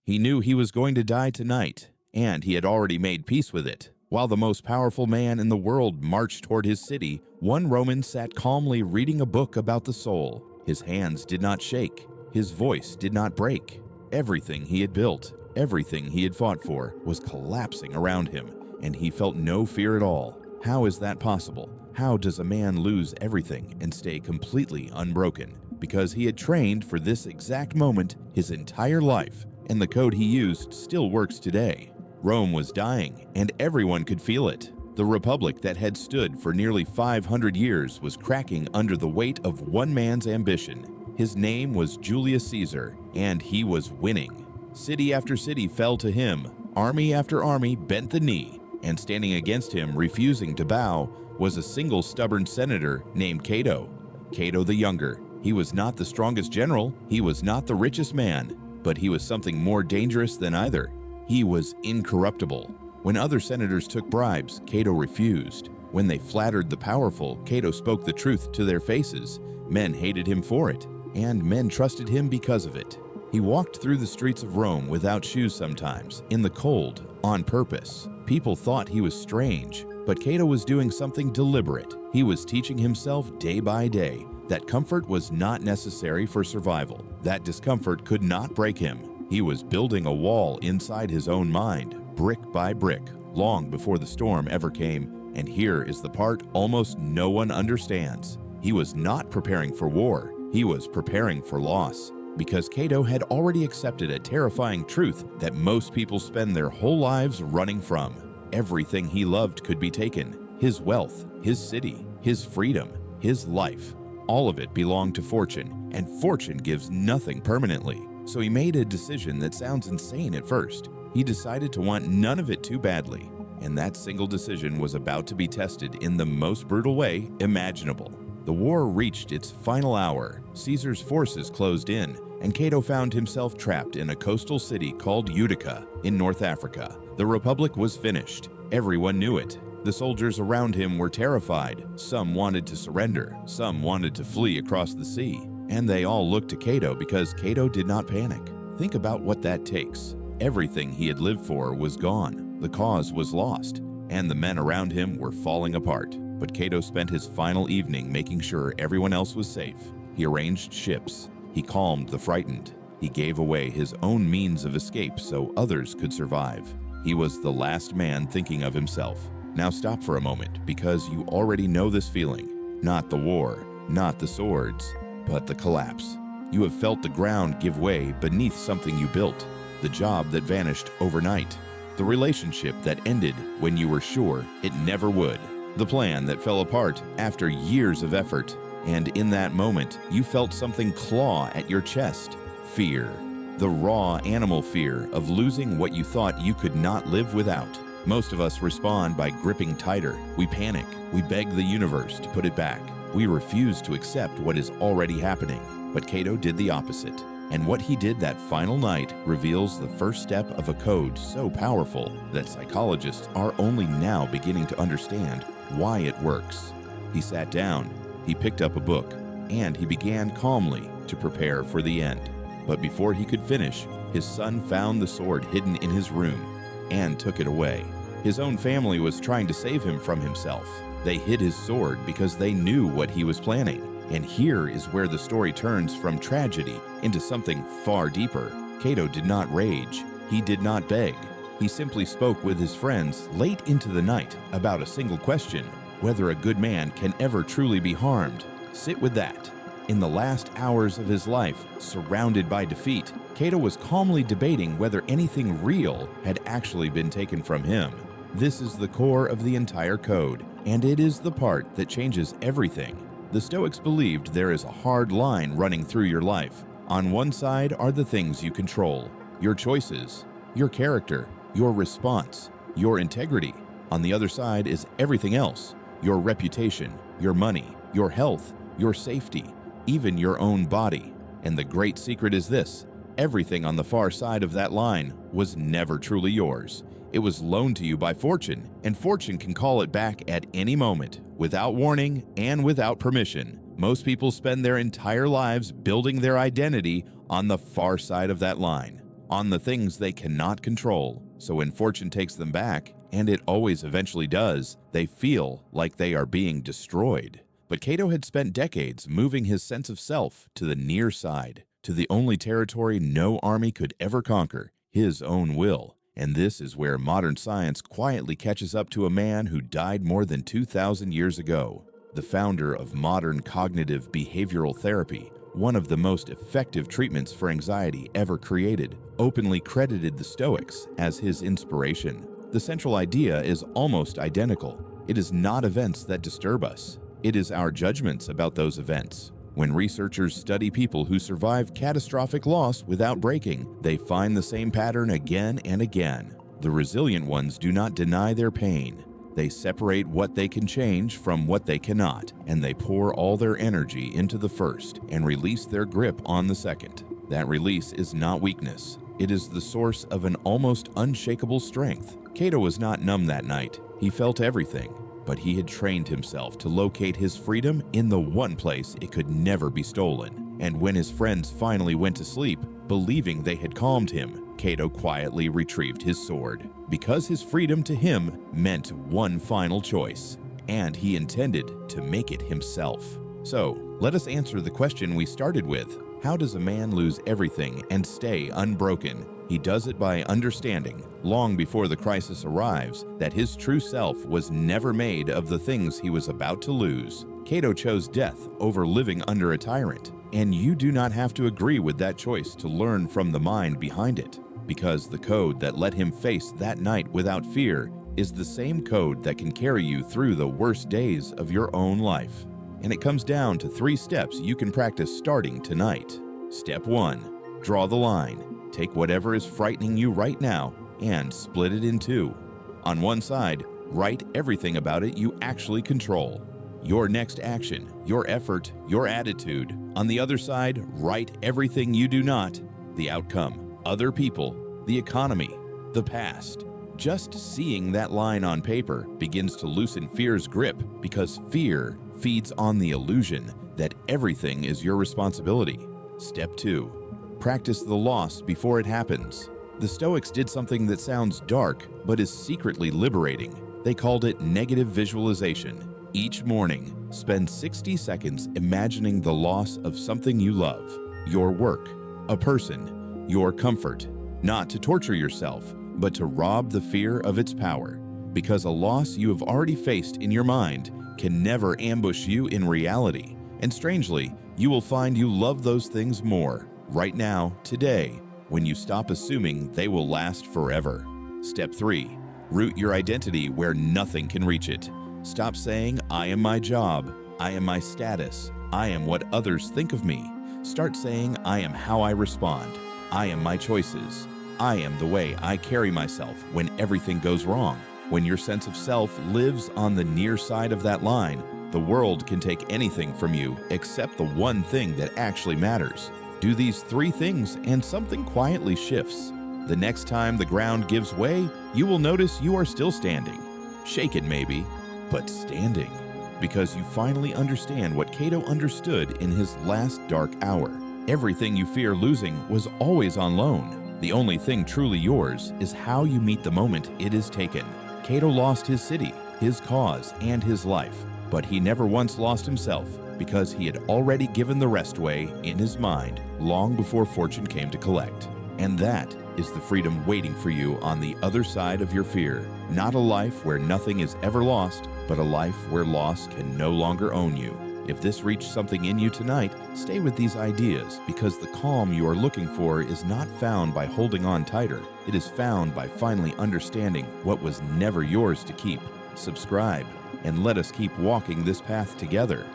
He knew he was going to die tonight, and he had already made peace with it. While the most powerful man in the world marched toward his city, one Roman sat calmly reading a book about the soul. His hands did not shake. His voice did not break. Everything he had built, everything he had fought for, was collapsing around him, and he felt no fear at all. How is that possible? How does a man lose everything and stay completely unbroken? Because he had trained for this exact moment his entire life, and the code he used still works today. Rome was dying, and everyone could feel it. The republic that had stood for nearly 500 years was cracking under the weight of one man's ambition. His name was Julius Caesar, and he was winning. City after city fell to him. Army after army bent the knee, and standing against him, refusing to bow, was a single stubborn senator named Cato. Cato the Younger. He was not the strongest general, he was not the richest man, but he was something more dangerous than either. He was incorruptible. When other senators took bribes, Cato refused. When they flattered the powerful, Cato spoke the truth to their faces. Men hated him for it, and men trusted him because of it. He walked through the streets of Rome without shoes sometimes, in the cold, on purpose. People thought he was strange, but Cato was doing something deliberate. He was teaching himself day by day that comfort was not necessary for survival. That discomfort could not break him. He was building a wall inside his own mind, brick by brick, long before the storm ever came. And here is the part almost no one understands. He was not preparing for war. He was preparing for loss. Because Cato had already accepted a terrifying truth that most people spend their whole lives running from. Everything he loved could be taken. His wealth, his city, his freedom, his life. All of it belonged to fortune, and fortune gives nothing permanently. So he made a decision that sounds insane at first. He decided to want none of it too badly, and that single decision was about to be tested in the most brutal way imaginable. The war reached its final hour. Caesar's forces closed in, and Cato found himself trapped in a coastal city called Utica in North Africa. The Republic was finished. Everyone knew it. The soldiers around him were terrified. Some wanted to surrender. Some wanted to flee across the sea. And they all looked to Cato because Cato did not panic. Think about what that takes. Everything he had lived for was gone. The cause was lost, and the men around him were falling apart. But Cato spent his final evening making sure everyone else was safe. He arranged ships. He calmed the frightened. He gave away his own means of escape so others could survive. He was the last man thinking of himself. Now stop for a moment, because you already know this feeling. Not the war, not the swords, but the collapse. You have felt the ground give way beneath something you built, the job that vanished overnight, the relationship that ended when you were sure it never would, the plan that fell apart after years of effort, and in that moment, you felt something claw at your chest. Fear. The raw animal fear of losing what you thought you could not live without. Most of us respond by gripping tighter. We panic. We beg the universe to put it back. We refuse to accept what is already happening. But Cato did the opposite. And what he did that final night reveals the first step of a code so powerful that psychologists are only now beginning to understand why it works. He sat down, he picked up a book, and he began calmly to prepare for the end. But before he could finish, his son found the sword hidden in his room and took it away. His own family was trying to save him from himself. They hid his sword because they knew what he was planning. And here is where the story turns from tragedy into something far deeper. Cato did not rage. He did not beg. He simply spoke with his friends late into the night about a single question: whether a good man can ever truly be harmed. Sit with that. In the last hours of his life, surrounded by defeat, Cato was calmly debating whether anything real had actually been taken from him. This is the core of the entire code, and it is the part that changes everything. The Stoics believed there is a hard line running through your life. On one side are the things you control, your choices, your character, your response, your integrity. On the other side is everything else: your reputation, your money, your health, your safety, even your own body. And the great secret is this: everything on the far side of that line was never truly yours. It was loaned to you by fortune, and fortune can call it back at any moment, without warning and without permission. Most people spend their entire lives building their identity on the far side of that line. on the things they cannot control. So when fortune takes them back, and it always eventually does, they feel like they are being destroyed. But Cato had spent decades moving his sense of self to the near side, to the only territory no army could ever conquer, his own will. And this is where modern science quietly catches up to a man who died more than 2,000 years ago. The founder of modern cognitive behavioral therapy, one of the most effective treatments for anxiety ever created, openly credited the Stoics as his inspiration. The central idea is almost identical. It is not events that disturb us. It is our judgments about those events. When researchers study people who survive catastrophic loss without breaking, they find the same pattern again and again. The resilient ones do not deny their pain. They separate what they can change from what they cannot, and they pour all their energy into the first and release their grip on the second. That release is not weakness. It is the source of an almost unshakable strength. Cato was not numb that night. He felt everything, but he had trained himself to locate his freedom in the one place it could never be stolen. And when his friends finally went to sleep, believing they had calmed him, Cato quietly retrieved his sword, because his freedom to him meant one final choice, and he intended to make it himself. So, let us answer the question we started with. How does a man lose everything and stay unbroken? He does it by understanding, long before the crisis arrives, that his true self was never made of the things he was about to lose. Cato chose death over living under a tyrant, and you do not have to agree with that choice to learn from the mind behind it, because the code that let him face that night without fear is the same code that can carry you through the worst days of your own life. And it comes down to 3 steps you can practice starting tonight. Step 1. Draw the line. Take whatever is frightening you right now and split it in 2. On one side, write everything about it you actually control. Your next action, your effort, your attitude. On the other side, write everything you do not, the outcome, other people, the economy, the past. Just seeing that line on paper begins to loosen fear's grip, because fear feeds on the illusion that everything is your responsibility. Step 2. Practice the loss before it happens. The Stoics did something that sounds dark, but is secretly liberating. They called it negative visualization. Each morning, spend 60 seconds imagining the loss of something you love, your work, a person, your comfort, not to torture yourself, but to rob the fear of its power. Because a loss you have already faced in your mind can never ambush you in reality. And strangely, you will find you love those things more, right now, today, when you stop assuming they will last forever. Step 3. Root your identity where nothing can reach it. Stop saying, I am my job, I am my status, I am what others think of me. Start saying, I am how I respond, I am my choices, I am the way I carry myself when everything goes wrong. When your sense of self lives on the near side of that line, the world can take anything from you except the one thing that actually matters. Do these 3 things and something quietly shifts. The next time the ground gives way, you will notice you are still standing. Shaken maybe, but standing. Because you finally understand what Cato understood in his last dark hour. Everything you fear losing was always on loan. The only thing truly yours is how you meet the moment it is taken. Cato lost his city, his cause, and his life, but he never once lost himself, because he had already given the rest away in his mind long before fortune came to collect. And that is the freedom waiting for you on the other side of your fear. Not a life where nothing is ever lost, but a life where loss can no longer own you. If this reached something in you tonight, stay with these ideas, because the calm you are looking for is not found by holding on tighter. It is found by finally understanding what was never yours to keep. Subscribe, and let us keep walking this path together.